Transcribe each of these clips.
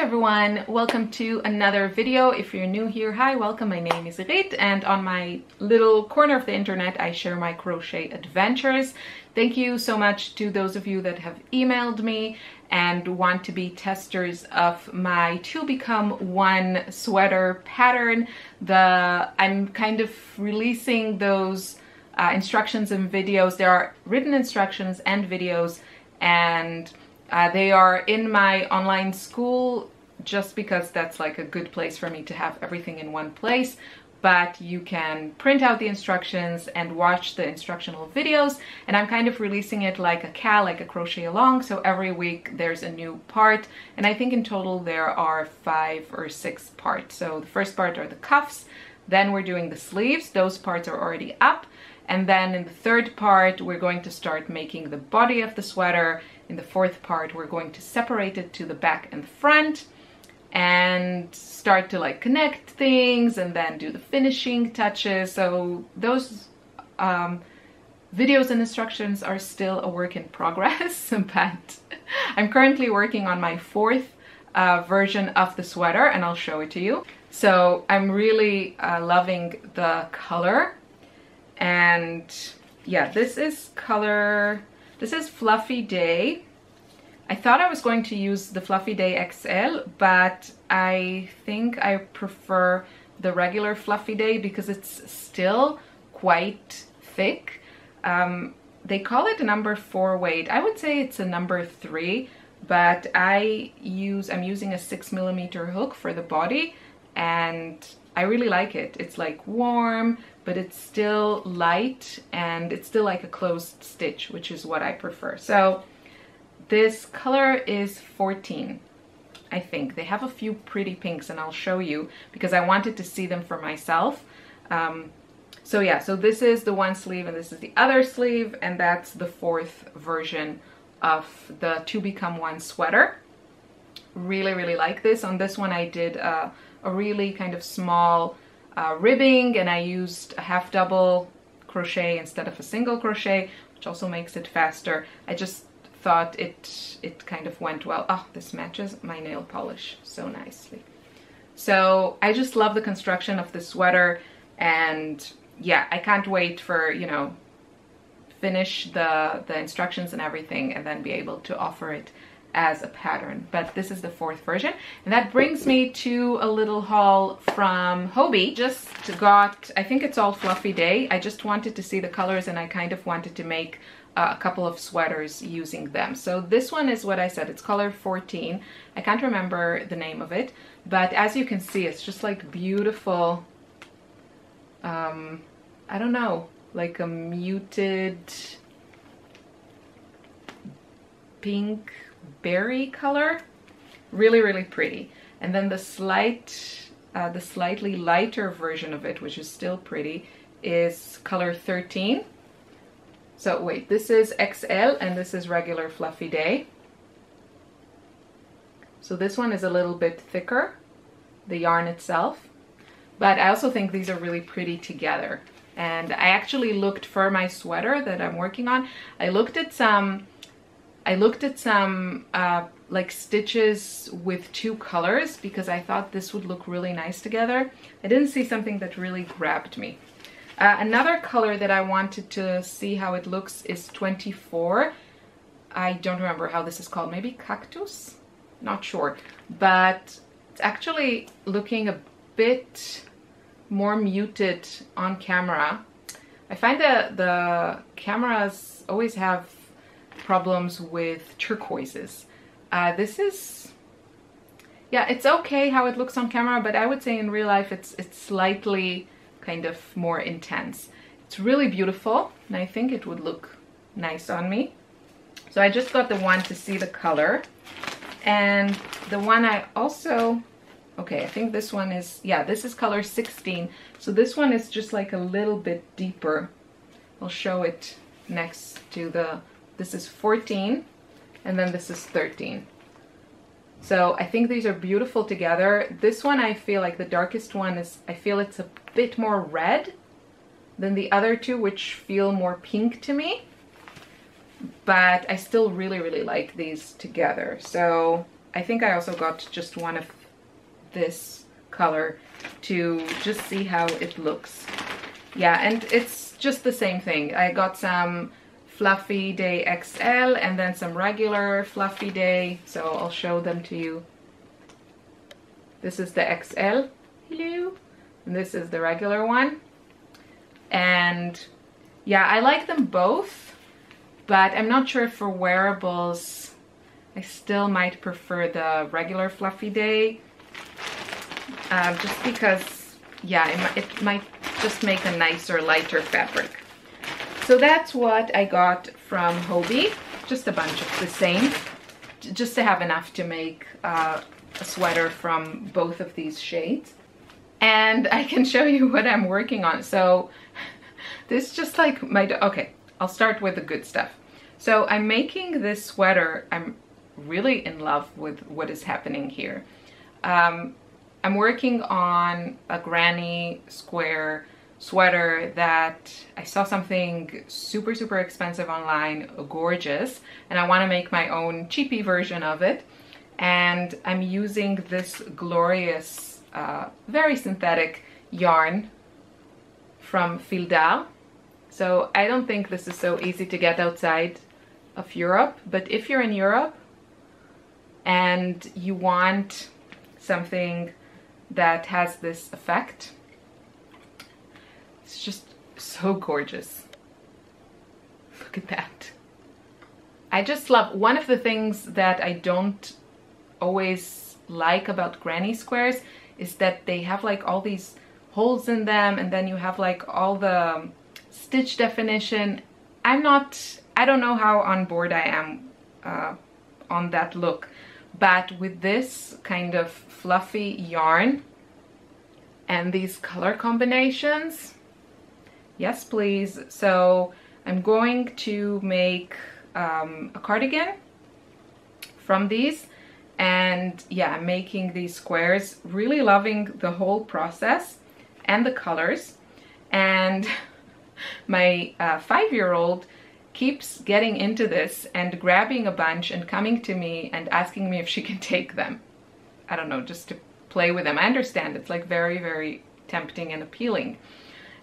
everyone, welcome to another video. If you're new here, hi, welcome. My name is Irit, and on my little corner of the internet I share my crochet adventures. Thank you so much to those of you that have emailed me and want to be testers of my two become one sweater pattern. I'm kind of releasing those instructions and videos. There are written instructions and videos, and they are in my online school just because that's like a good place for me to have everything in one place. But you can print out the instructions and watch the instructional videos, and I'm kind of releasing it like a crochet along. So every week there's a new part, and I think in total there are 5 or 6 parts. So the first part are the cuffs, then we're doing the sleeves. Those parts are already up. And then in the third part, we're going to start making the body of the sweater. In the fourth part, we're going to separate it to the back and the front and start to like connect things and then do the finishing touches. So those videos and instructions are still a work in progress, but I'm currently working on my fourth version of the sweater, and I'll show it to you. So I'm really loving the color. And yeah, this is Fluffy Day. I thought I was going to use the Fluffy Day XL, but I think I prefer the regular Fluffy Day because it's still quite thick. They call it a number 4 weight. I would say it's a number 3, but I'm using a 6mm hook for the body, and I really like it. It's like warm, but it's still light, and it's still like a closed stitch, which is what I prefer. So this color is 14, I think. They have a few pretty pinks, and I'll show you because I wanted to see them for myself. So yeah, so this is the one sleeve and this is the other sleeve, and that's the fourth version of the two become one sweater. Really, really like this. On this one I did a really kind of small ribbing, and I used a half double crochet instead of a single crochet, which also makes it faster. I just thought it kind of went well. Oh, this matches my nail polish so nicely. So I just love the construction of the sweater, and yeah, I can't wait for, you know, finish the instructions and everything and then be able to offer it as a pattern. But this is the fourth version, and that brings me to a little haul from Hobbii. Just got, I think it's all Fluffy Day. I just wanted to see the colors, and I kind of wanted to make a couple of sweaters using them. So this one is what I said, it's color 14. I can't remember the name of it, but as you can see, it's just like beautiful, I don't know, like a muted pink berry color. Really, really pretty. And then the slightly lighter version of it, which is still pretty, is color 13. So wait, this is XL and this is regular Fluffy Day. So this one is a little bit thicker, the yarn itself, but I also think these are really pretty together. And I actually looked for my sweater that I'm working on. I looked at some like stitches with 2 colors because I thought this would look really nice together. I didn't see something that really grabbed me. Another color that I wanted to see how it looks is 24. I don't remember how this is called. Maybe cactus? Not sure. But it's actually looking a bit more muted on camera. I find that the cameras always have problems with turquoises. This is, yeah, it's okay how it looks on camera, but I would say in real life it's slightly kind of more intense. It's really beautiful, and I think it would look nice on me. So I just got the one to see the color, and the one I also, okay, I think this one is, yeah, this is color 16. So this one is just like a little bit deeper. I'll show it next to this is 14, and then this is 13. So I think these are beautiful together. This one, I feel like the darkest one is, I feel it's a bit more red than the other two, which feel more pink to me. But I still really, really like these together. So I think I also got just one of this color to just see how it looks. Yeah, and it's just the same thing. I got some Fluffy Day XL and then some regular Fluffy Day, so I'll show them to you. This is the XL, hello, and this is the regular one. And yeah, I like them both, but I'm not sure if for wearables I still might prefer the regular Fluffy Day, just because, yeah, it might just make a nicer, lighter fabric. So that's what I got from Hobbii, just a bunch of the same, just to have enough to make a sweater from both of these shades. And I can show you what I'm working on. So this is just like my, okay, I'll start with the good stuff. So I'm making this sweater. I'm really in love with what is happening here. I'm working on a granny square sweater that I saw something super, super expensive online, gorgeous, and I want to make my own cheapy version of it. And I'm using this glorious, very synthetic yarn from Phildar. So I don't think this is so easy to get outside of Europe, but if you're in Europe and you want something that has this effect, it's just so gorgeous. Look at that. I just love, one of the things that I don't always like about granny squares is that they have like all these holes in them, and then you have like all the stitch definition. I don't know how on board I am on that look, but with this kind of fluffy yarn and these color combinations, yes please. So I'm going to make a cardigan from these, and yeah, I'm making these squares, really loving the whole process and the colors. And my 5-year-old keeps getting into this and grabbing a bunch and coming to me and asking me if she can take them. I don't know, just to play with them. I understand it's like very, very tempting and appealing.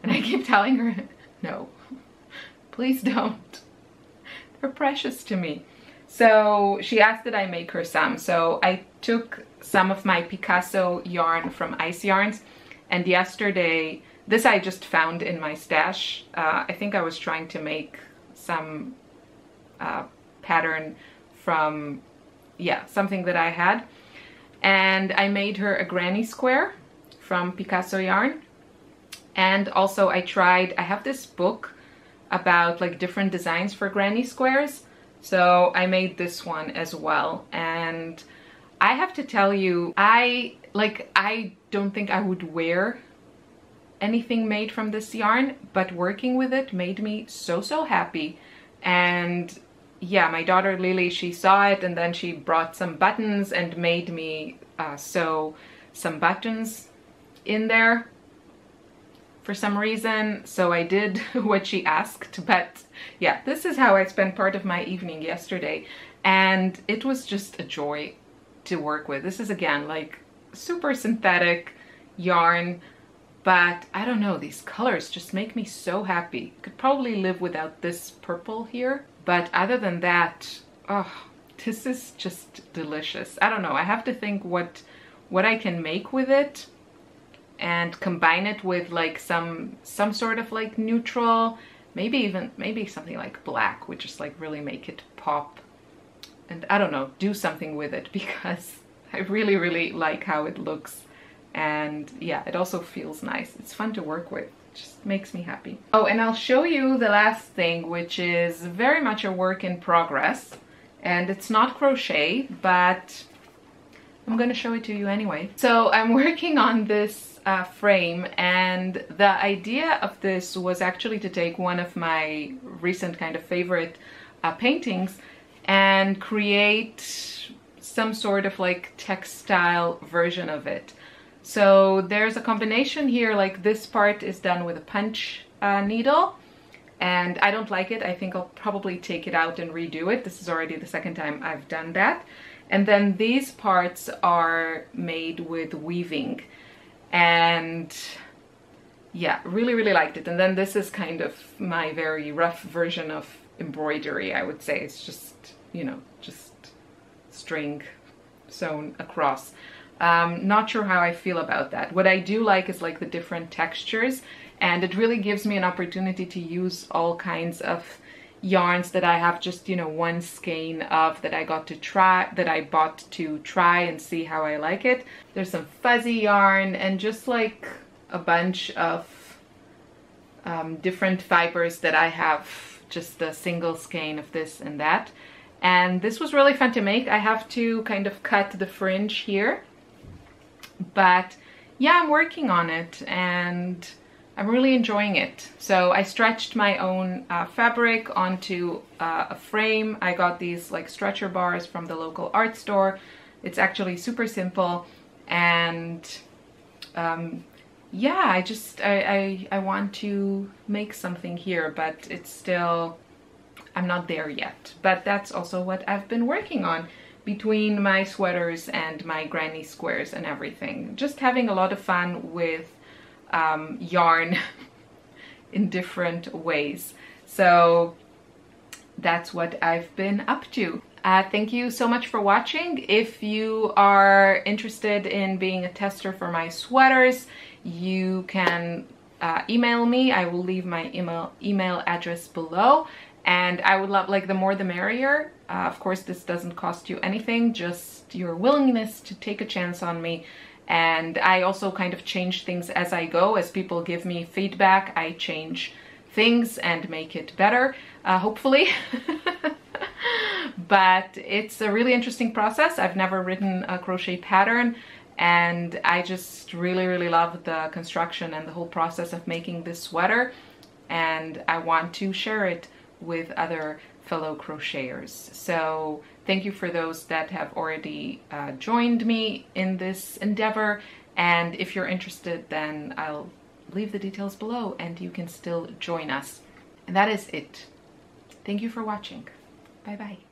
And I keep telling her, no, please don't. They're precious to me. So she asked that I make her some. So I took some of my Piccaso yarn from Ice Yarns, and yesterday, this I just found in my stash. I think I was trying to make some pattern from, yeah, something that I had. And I made her a granny square from Piccaso yarn. And also I have this book about like different designs for granny squares. So I made this one as well. And I have to tell you, I don't think I would wear anything made from this yarn, but working with it made me so, so happy. And yeah, my daughter Lily, she saw it and then she brought some buttons and made me sew some buttons in there for some reason. So I did what she asked, but yeah, this is how I spent part of my evening yesterday, and it was just a joy to work with. This is again like super synthetic yarn, but I don't know, these colors just make me so happy. Could probably live without this purple here, but other than that, oh, this is just delicious. I don't know, I have to think what I can make with it and combine it with like some sort of like neutral, maybe something like black would just like really make it pop. And I don't know, do something with it, because I really, really like how it looks. And yeah, it also feels nice. It's fun to work with. It just makes me happy. Oh, and I'll show you the last thing, which is very much a work in progress. And it's not crochet, but I'm gonna show it to you anyway. So I'm working on this frame, and the idea of this was actually to take one of my recent kind of favorite paintings and create some sort of like textile version of it. So there's a combination here, like this part is done with a punch needle, and I don't like it. I think I'll probably take it out and redo it. This is already the second time I've done that. And then these parts are made with weaving, and yeah, really liked it. And then this is kind of my very rough version of embroidery, I would say. It's just, you know, just string sewn across. Not sure how I feel about that. What I do like is like the different textures, and it really gives me an opportunity to use all kinds of yarns that I have just, you know, one skein of that I got to try, that I bought to try and see how I like it. There's some fuzzy yarn and just like a bunch of different fibers that I have, just a single skein of this and that. And this was really fun to make. I have to kind of cut the fringe here, but yeah, I'm working on it and I'm really enjoying it. So I stretched my own fabric onto a frame. I got these like stretcher bars from the local art store. It's actually super simple, and yeah, I want to make something here, but it's still, I'm not there yet. But that's also what I've been working on between my sweaters and my granny squares and everything. Just having a lot of fun with yarn in different ways. So that's what I've been up to. Thank you so much for watching. If you are interested in being a tester for my sweaters, you can email me. I will leave my email address below, and I would love, like, the more the merrier. Of course, this doesn't cost you anything, just your willingness to take a chance on me. And I also kind of change things as I go. As people give me feedback, I change things and make it better, hopefully. But it's a really interesting process. I've never written a crochet pattern, and I just really love the construction and the whole process of making this sweater, and I want to share it with other fellow crocheters. So thank you for those that have already joined me in this endeavor, and if you're interested, then I'll leave the details below and you can still join us. And that is it. Thank you for watching. Bye bye.